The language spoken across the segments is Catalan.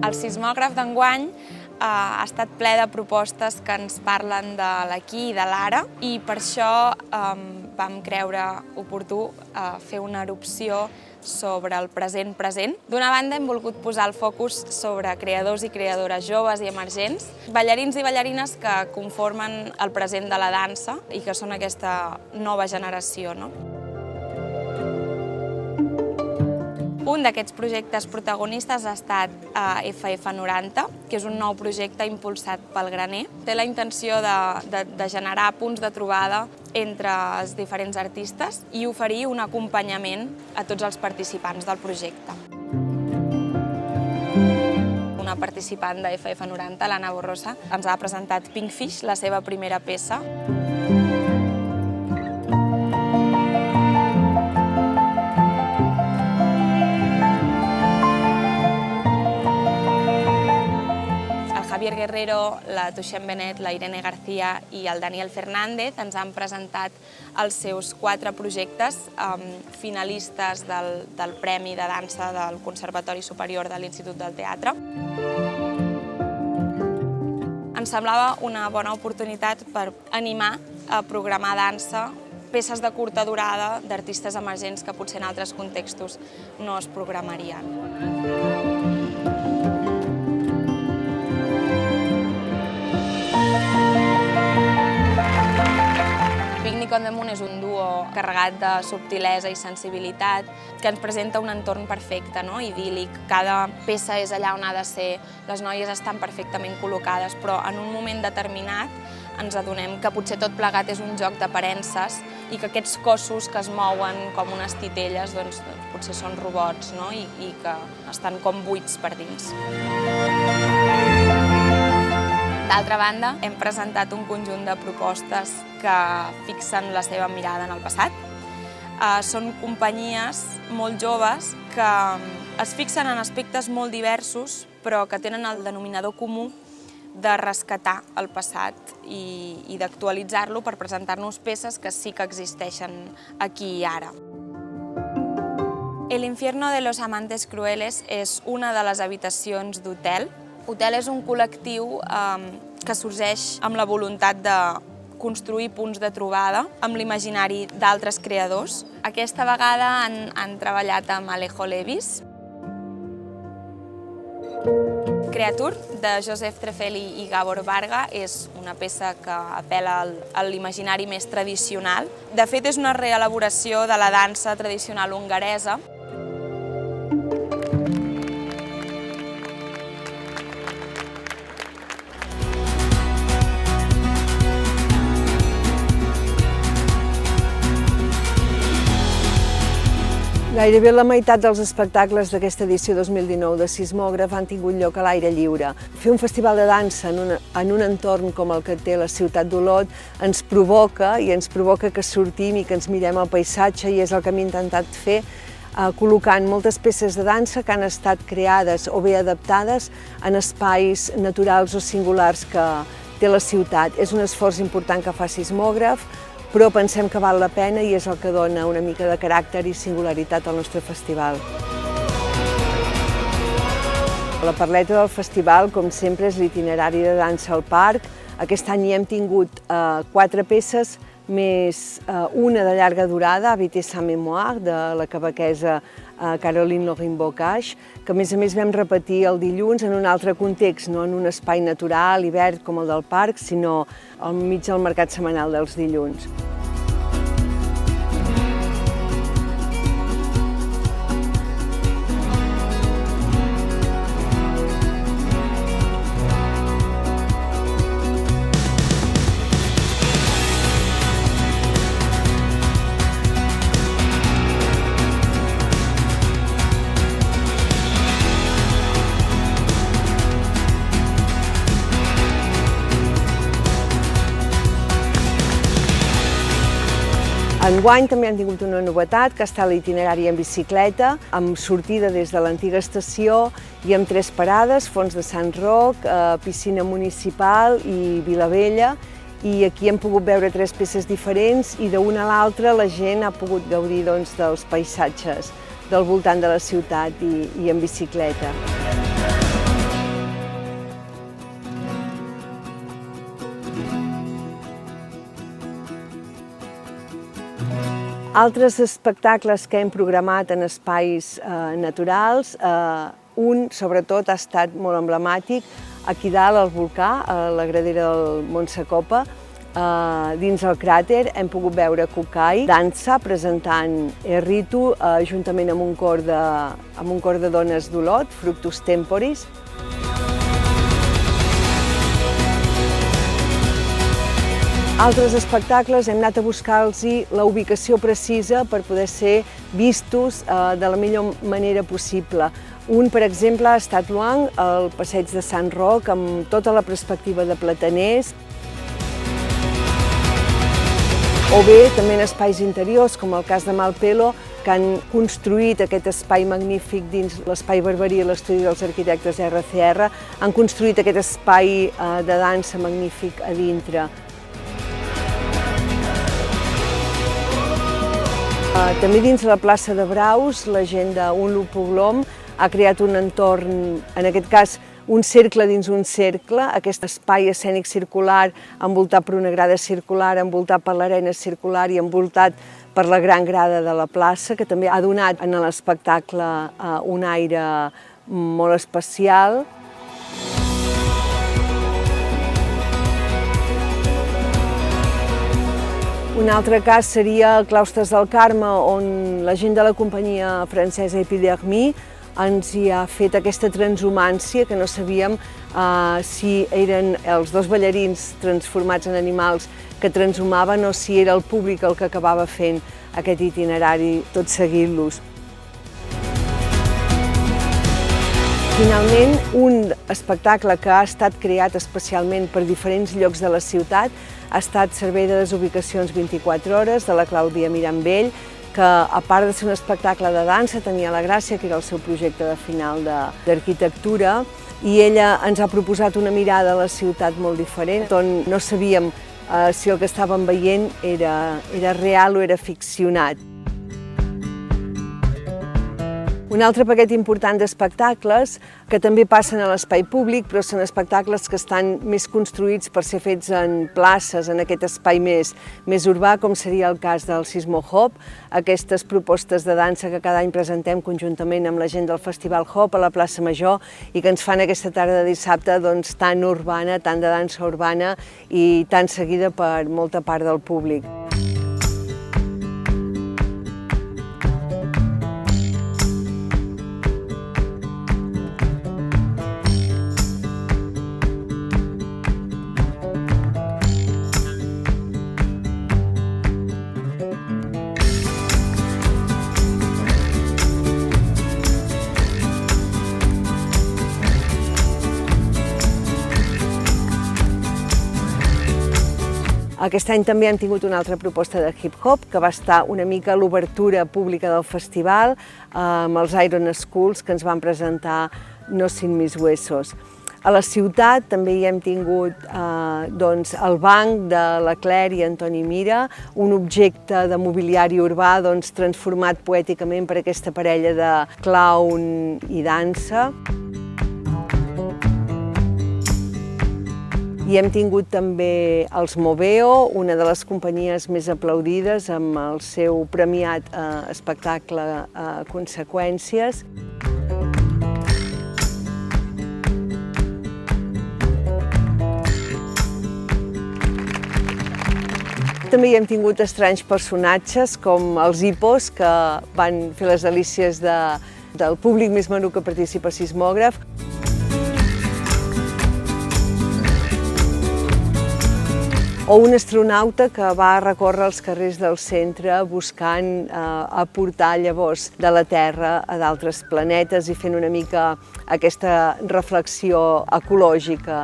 El sismògraf d'enguany ha estat ple de propostes que ens parlen de l'aquí i de l'ara i per això vam creure oportú fer una erupció sobre el present. D'una banda hem volgut posar el focus sobre creadors i creadores joves i emergents, ballarins i ballarines que conformen el present de la dansa i que són aquesta nova generació. Un d'aquests projectes protagonistes ha estat FF90, que és un nou projecte impulsat pel Graner. Té la intenció de generar punts de trobada entre els diferents artistes i oferir un acompanyament a tots els participants del projecte. Una participant de FF90, l'Anna Borrosa, ens ha presentat Pinkfish, la seva primera peça. Javier Guerrero, la Tuixem Benet, la Irene García i el Daniel Fernández ens han presentat els seus 4 projectes finalistes del Premi de Dansa del Conservatori Superior de l'Institut del Teatre. Ens semblava una bona oportunitat per animar a programar dansa, peces de curta durada d'artistes emergents que potser en altres contextos no es programarien. Picnic on the Moon és un duo carregat de subtilesa i sensibilitat que ens presenta un entorn perfecte, idíl·lic. Cada peça és allà on ha de ser, les noies estan perfectament col·locades, però en un moment determinat ens adonem que potser tot plegat és un joc d'aparences i que aquests cossos que es mouen com unes titelles potser són robots i que estan com buits per dins. D'altra banda, hem presentat un conjunt de propostes que fixen la seva mirada en el passat. Són companyies molt joves que es fixen en aspectes molt diversos, però que tenen el denominador comú de rescatar el passat i d'actualitzar-lo per presentar-nos peces que sí que existeixen aquí i ara. El Infierno de los Amantes Crueles és una de les habitacions d'Hotel. Hotel és un col·lectiu que sorgeix amb la voluntat de construir punts de trobada amb l'imaginari d'altres creadors. Aquesta vegada han treballat amb Alejo Levis. Creature, de Joseph Trefeli i Gabor Varga, és una peça que apel·la a l'imaginari més tradicional. De fet, és una reelaboració de la dansa tradicional hongaresa. Gairebé la meitat dels espectacles d'aquesta edició 2019 de Sismògraf han tingut lloc a l'aire lliure. Fer un festival de dansa en un entorn com el que té la ciutat d'Olot ens provoca que sortim i que ens mirem el paisatge i és el que hem intentat fer col·locant moltes peces de dansa que han estat creades o bé adaptades en espais naturals o singulars que té la ciutat. És un esforç important que fa Sismògraf, però pensem que val la pena i és el que dona una mica de caràcter i singularitat al nostre festival. La perleta del festival, com sempre, és l'itinerari de dansa al parc. Aquest any hi hem tingut 4 peces, més una de llarga durada, Habiter sa mémoire, de la quebequesa Caroline Lorin-Bocage, que a més vam repetir el dilluns en un altre context, no en un espai natural i verd com el del parc, sinó al mig del mercat setmanal dels dilluns. Enguany també han tingut una novetat, que ha estat l'itinerari en bicicleta, amb sortida des de l'antiga estació i amb 3 parades, Fons de Sant Roc, Piscina Municipal i Vilavella. I aquí hem pogut veure 3 peces diferents i d'una a l'altra la gent ha pogut gaudir dels paisatges del voltant de la ciutat i en bicicleta. Altres espectacles que hem programat en espais naturals, un sobretot ha estat molt emblemàtic aquí dalt al volcà, a la gradera del Mont Sacopa. Dins el cràter hem pogut veure Kukai, dansa, presentant Erritu, juntament amb un cor de dones d'Olot, Fructus Temporis. Altres espectacles hem anat a buscar-los la ubicació precisa per poder ser vistos de la millor manera possible. Un, per exemple, ha estat Luang, al passeig de Sant Roc, amb tota la perspectiva de plataners. O bé, també en espais interiors, com el cas de Malpelo, que han construït aquest espai magnífic dins l'Espai Barberí i l'Estudi dels Arquitectes RCR, han construït aquest espai de dansa magnífic a dintre. També dins la plaça de Braus, la gent d'Un Lupuglom ha creat un entorn, en aquest cas un cercle dins un cercle, aquest espai escènic circular envoltat per una grada circular, envoltat per l'arena circular i envoltat per la gran grada de la plaça, que també ha donat a l'espectacle un aire molt especial. Un altre cas seria el Claustres del Carme, on la gent de la companyia francesa Epidermie ens hi ha fet aquesta transhumància, que no sabíem si eren els dos ballarins transformats en animals que transhumaven o si era el públic el que acabava fent aquest itinerari tot seguint-los. Finalment, un espectacle que ha estat creat especialment per diferents llocs de la ciutat ha estat Servei de Desubicacions 24 hores, de la Clàudia Mirambell, que a part de ser un espectacle de dansa tenia la gràcia, que era el seu projecte de final d'arquitectura, i ella ens ha proposat una mirada a la ciutat molt diferent, on no sabíem si el que estàvem veient era real o era ficcionat. Un altre paquet important d'espectacles que també passen a l'espai públic, però són espectacles que estan més construïts per ser fets en places, en aquest espai més urbà, com seria el cas del Sismo Hop, aquestes propostes de dansa que cada any presentem conjuntament amb la gent del Festival Hop a la plaça Major i que ens fan aquesta tarda de dissabte tan urbana, tan de dansa urbana i tan seguida per molta part del públic. Aquest any també hem tingut una altra proposta de hip-hop, que va estar una mica a l'obertura pública del festival, amb els Iron Schools, que ens van presentar No Sin Mis Huesos. A la ciutat també hi hem tingut el banc de Leclerc i Antoni Mira, un objecte de mobiliari urbà transformat poèticament per aquesta parella de clown i dansa. I hem tingut també els Moveo, una de les companyies més aplaudides amb el seu premiat espectacle Conseqüències. També hi hem tingut estranys personatges com els hipos, que van fer les delícies del públic més menut que participa a Sismògraf. O un astronauta que va recórrer els carrers del centre buscant aportar llavors de la Terra a d'altres planetes i fent una mica aquesta reflexió ecològica.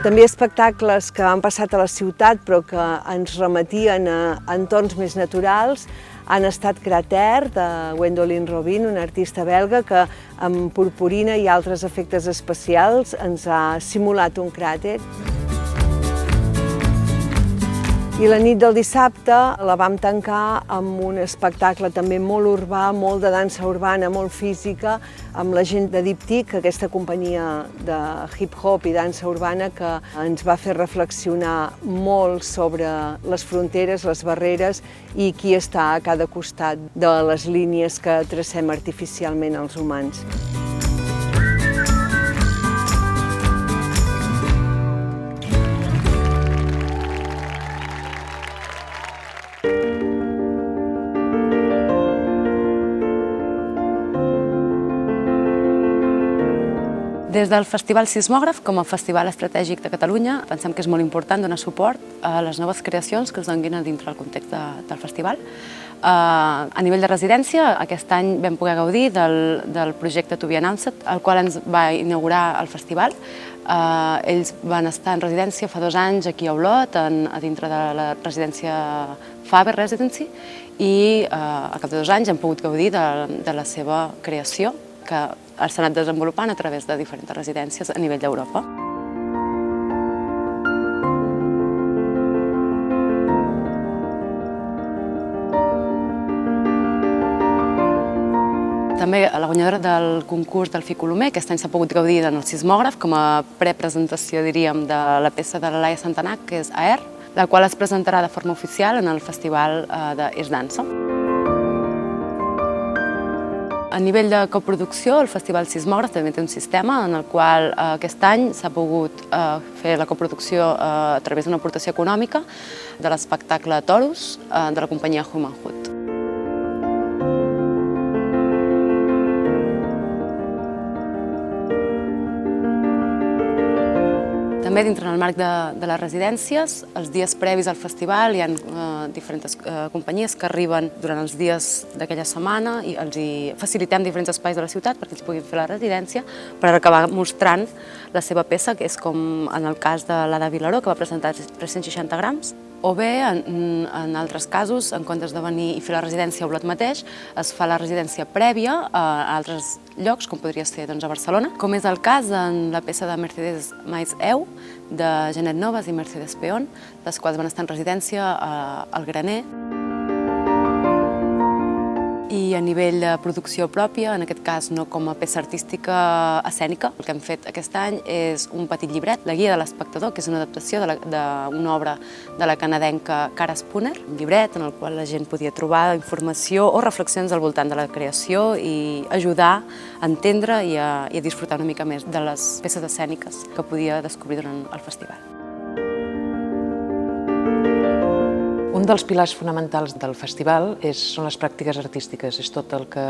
També espectacles que han passat a la ciutat però que ens remetien a entorns més naturals han estat Crater, de Gwendoline Robin, una artista belga que amb purpurina i altres efectes especials ens ha simulat un cràter. I la nit del dissabte la vam tancar amb un espectacle també molt urbà, molt de dansa urbana, molt física, amb la gent de Diptyque, aquesta companyia de hip-hop i dansa urbana que ens va fer reflexionar molt sobre les fronteres, les barreres i qui està a cada costat de les línies que tracem artificialment els humans. Des del Festival Sismògraf, com a festival estratègic de Catalunya, pensem que és molt important donar suport a les noves creacions que es donin a dintre del context del festival. A nivell de residència, aquest any vam poder gaudir del projecte To Be Announced, el qual ens va inaugurar el festival. Ells van estar en residència fa 2 anys aquí a Olot, a dintre de la residència Faber Residency, i al cap de 2 anys hem pogut gaudir de la seva creació, que s'ha anat desenvolupant a través de diferents residències a nivell d'Europa. També la guanyadora del concurs del Ficolomer, aquest any s'ha pogut gaudir en el Sismògraf com a prepresentació, diríem, de la peça de la Laia Santanac, que és Aer, la qual es presentarà de forma oficial en el festival d'Eix Dansa. A nivell de coproducció, el Festival Sismògraf també té un sistema en el qual aquest any s'ha pogut fer la coproducció a través d'una aportació econòmica de l'espectacle Toros de la companyia Human Hood. També dintre del marc de les residències, els dies previs al festival hi ha diferents companyies que arriben durant els dies d'aquella setmana i els facilitem diferents espais de la ciutat perquè ells puguin fer la residència per acabar mostrant la seva peça, que és com en el cas de l'Ada Vilaró, que va presentar 360 grams, o bé, en altres casos, en comptes de venir i fer la residència a Olot mateix, es fa la residència prèvia a altres llocs, com podria ser a Barcelona, com és el cas en la peça de Mercedes Mais Eu, de Jeanette Novas i Mercedes Peón, les quals van estar en residència al Graner. I a nivell de producció pròpia, en aquest cas no com a peça artística escènica, el que hem fet aquest any és un petit llibret, La guia de l'espectador, que és una adaptació d'una obra de la canadenca Kara Spooner, un llibret en el qual la gent podia trobar informació o reflexions al voltant de la creació i ajudar a entendre i a disfrutar una mica més de les peces escèniques que podia descobrir durant el festival. Un dels pilars fonamentals del festival són les pràctiques artístiques, és tot el que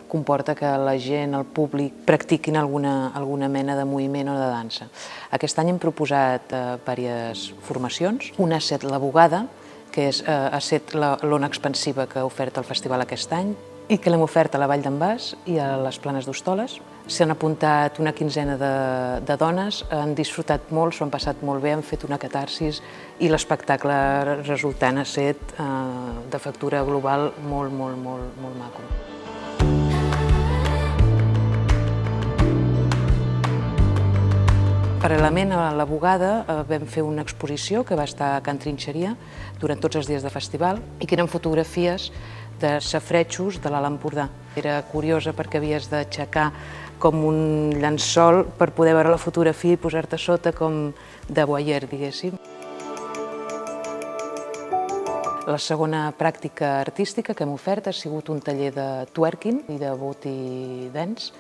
comporta que la gent, el públic, practiquin alguna mena de moviment o de dansa. Aquest any hem proposat diverses formacions. Una ha estat la Bugada, que ha estat l'ona expansiva que ha ofert el festival aquest any i que l'hem ofert a la Vall d'en Bas i a les Planes d'Hostoles. S'han apuntat una quinzena de dones, han disfrutat molt, s'ho han passat molt bé, han fet una catarsis i l'espectacle resultant ha estat de factura global molt maco. Paral·lelament a la Bugada vam fer una exposició que va estar a Can Trinxeria durant tots els dies de festival i que eren fotografies de safaretjos de l'Alt Empordà. Era curiosa perquè havies d'aixecar com un llençol per poder veure la fotografia i posar-te sota com de voyeur, diguéssim. La segona pràctica artística que hem ofert ha sigut un taller de twerking i de booty dance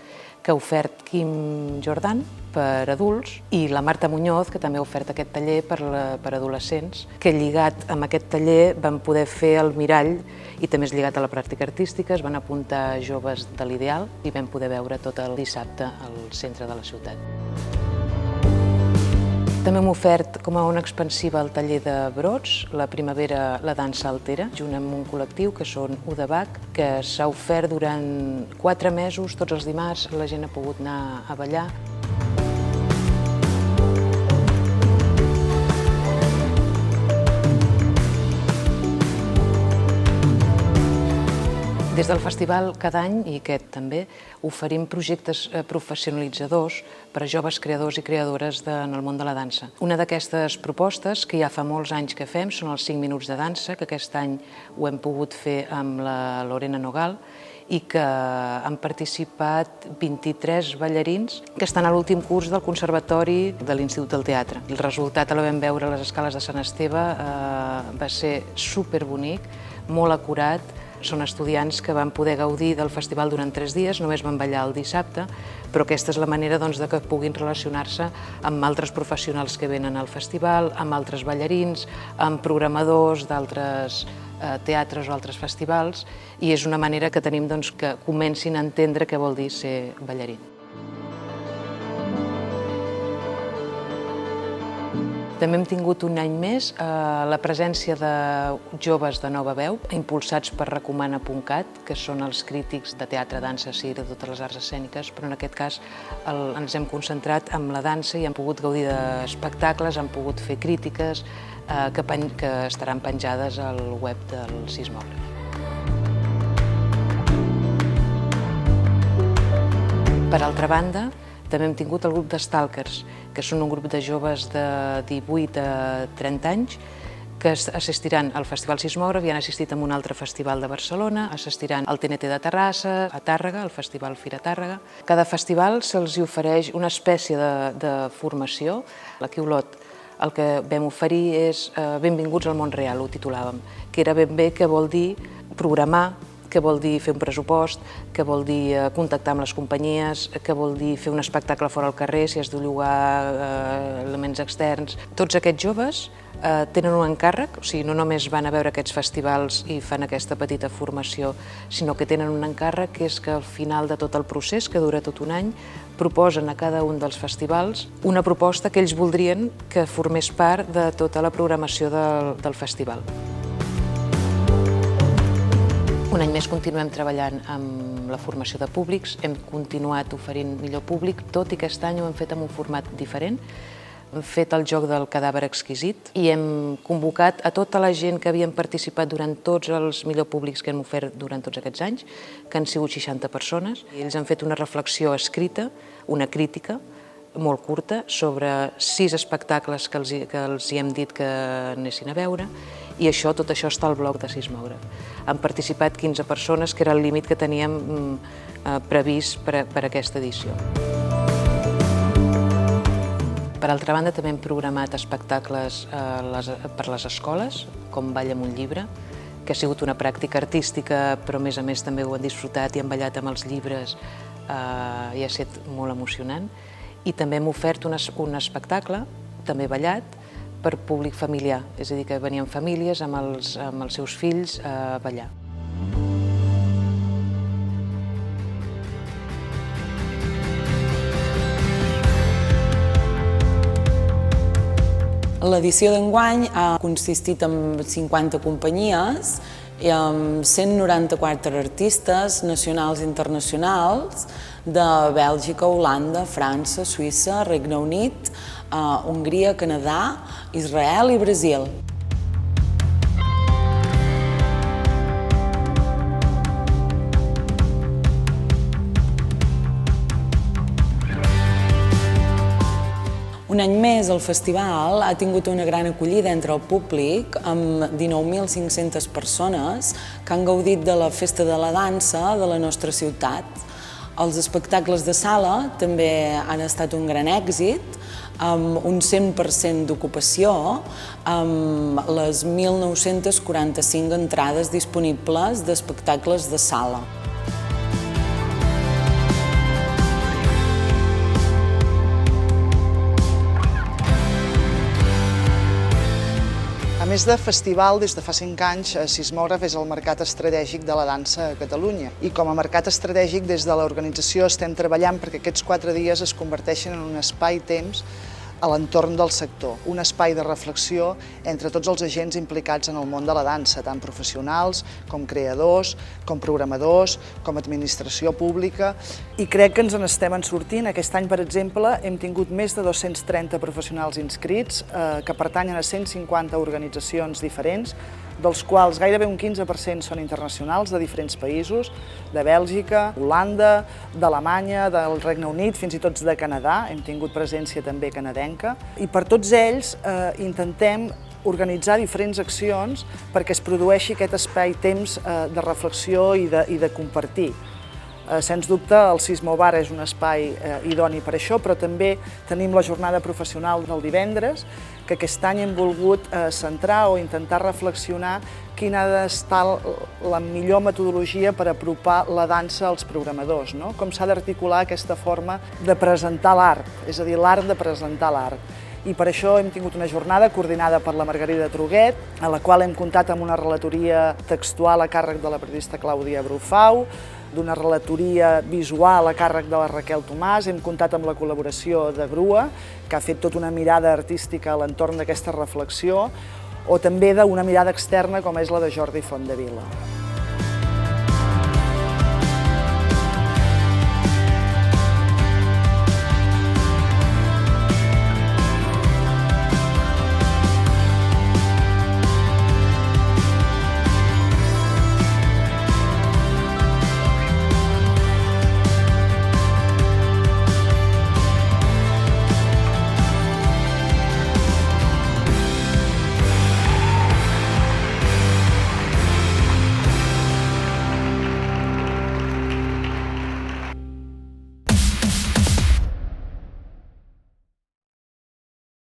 que ha ofert Quim Jordan per adults i la Marta Muñoz, que també ha ofert aquest taller per adolescents, que lligat amb aquest taller vam poder fer el mirall i també és lligat a la pràctica artística, es van apuntar joves de l'Ideal i vam poder veure tot el dissabte al centre de la ciutat. També hem ofert com a ona expansiva el taller de brots, la primavera la dansa altera, junt amb un col·lectiu que són Udabac, que s'ha ofert durant 4 mesos, tots els dimarts la gent ha pogut anar a ballar. Des del festival cada any, i aquest també, oferim projectes professionalitzadors per a joves creadors i creadores en el món de la dansa. Una d'aquestes propostes, que ja fa molts anys que fem, són els 5 minuts de dansa, que aquest any ho hem pogut fer amb la Lorena Nogal, i que han participat 23 ballarins que estan a l'últim curs del Conservatori de l'Institut del Teatre. El resultat el vam veure a les escales de Sant Esteve, va ser superbonic, molt acurat. Són estudiants que van poder gaudir del festival durant 3 dies, només van ballar el dissabte, però aquesta és la manera de que puguin relacionar-se amb altres professionals que venen al festival, amb altres ballarins, amb programadors d'altres teatres o altres festivals, i és una manera que tenim que comencin a entendre què vol dir ser ballarí. També hem tingut un any més la presència de joves de nova veu, impulsats per Recomana.cat, que són els crítics de teatre, dansa, circ, de totes les arts escèniques, però en aquest cas ens hem concentrat en la dansa i hem pogut gaudir d'espectacles, hem pogut fer crítiques que estaran penjades al web del Sismògraf. Per altra banda, també hem tingut el grup de Stalkers, que són un grup de joves de 18 a 30 anys que assistiran al Festival Sismògraf i han assistit a un altre festival de Barcelona, assistiran al TNT de Terrassa, a Tàrrega, al Festival Fira Tàrrega. Cada festival se'ls ofereix una espècie de formació. Aquí a Olot el que vam oferir és Benvinguts al món real, ho titulàvem, que era ben bé què vol dir programar, què vol dir fer un pressupost, què vol dir contactar amb les companyies, què vol dir fer un espectacle fora al carrer, si has de llogar elements externs. Tots aquests joves tenen un encàrrec, o sigui, no només van a veure aquests festivals i fan aquesta petita formació, sinó que tenen un encàrrec que és que al final de tot el procés, que dura tot un any, proposen a cada un dels festivals una proposta que ells voldrien que formés part de tota la programació del festival. Un any més continuem treballant amb la formació de públics, hem continuat oferint millor públic, tot i que aquest any ho hem fet en un format diferent. Hem fet el joc del cadàver exquisit i hem convocat a tota la gent que havien participat durant tots els millors públics que hem ofert durant tots aquests anys, que han sigut 60 persones. Ells han fet una reflexió escrita, una crítica molt curta, sobre 6 espectacles que els hi hem dit que anessin a veure, i tot això està al blog de Sismògraf. Han participat 15 persones, que era el límit que teníem previst per aquesta edició. Per altra banda, també hem programat espectacles per les escoles, com Balla amb un llibre, que ha sigut una pràctica artística, però a més també ho han disfrutat i han ballat amb els llibres i ha estat molt emocionant. I també hem ofert un espectacle, també ballat, per públic familiar, és a dir, que venien famílies amb els seus fills a ballar. L'edició d'enguany ha consistit en 50 companyies, amb 194 artistes nacionals i internacionals de Bèlgica, Holanda, França, Suïssa, Regne Unit, Hongria, Canadà, Israel i Brasil. Un any més el festival ha tingut una gran acollida entre el públic, amb 19.500 persones que han gaudit de la Festa de la Dansa de la nostra ciutat. Els espectacles de sala també han estat un gran èxit, amb un 100% d'ocupació, amb les 1.945 entrades disponibles d'espectacles de sala. A més de festival, des de fa 5 anys, Sismògraf és el mercat estratègic de la dansa a Catalunya. I com a mercat estratègic, des de l'organització estem treballant perquè aquests 4 dies es converteixin en un espai-temps a l'entorn del sector, un espai de reflexió entre tots els agents implicats en el món de la dansa, tant professionals com creadors, com programadors, com administració pública, i crec que ens n'estem sortint. Aquest any, per exemple, hem tingut més de 230 professionals inscrits que pertanyen a 150 organitzacions diferents, dels quals gairebé un 15% són internacionals, de diferents països, de Bèlgica, Holanda, d'Alemanya, del Regne Unit, fins i tot de Canadà, hem tingut presència també canadenca, i per tots ells intentem organitzar diferents accions perquè es produeixi aquest espai-temps de reflexió i de compartir. Sens dubte, el Sismobar és un espai idoni per això, però també tenim la jornada professional del divendres, que aquest any hem volgut centrar o intentar reflexionar quina ha d'estar la millor metodologia per apropar la dansa als programadors, no? Com s'ha d'articular aquesta forma de presentar l'art, és a dir, l'art de presentar l'art. I per això hem tingut una jornada coordinada per la Margarida Truguet, a la qual hem comptat amb una relatoria textual a càrrec de la periodista Clàudia Brufau, d'una relatoria visual a càrrec de la Raquel Tomàs, hem comptat amb la col·laboració de Grua, que ha fet tota una mirada artística a l'entorn d'aquesta reflexió, o també d'una mirada externa com és la de Jordi Fontdevila.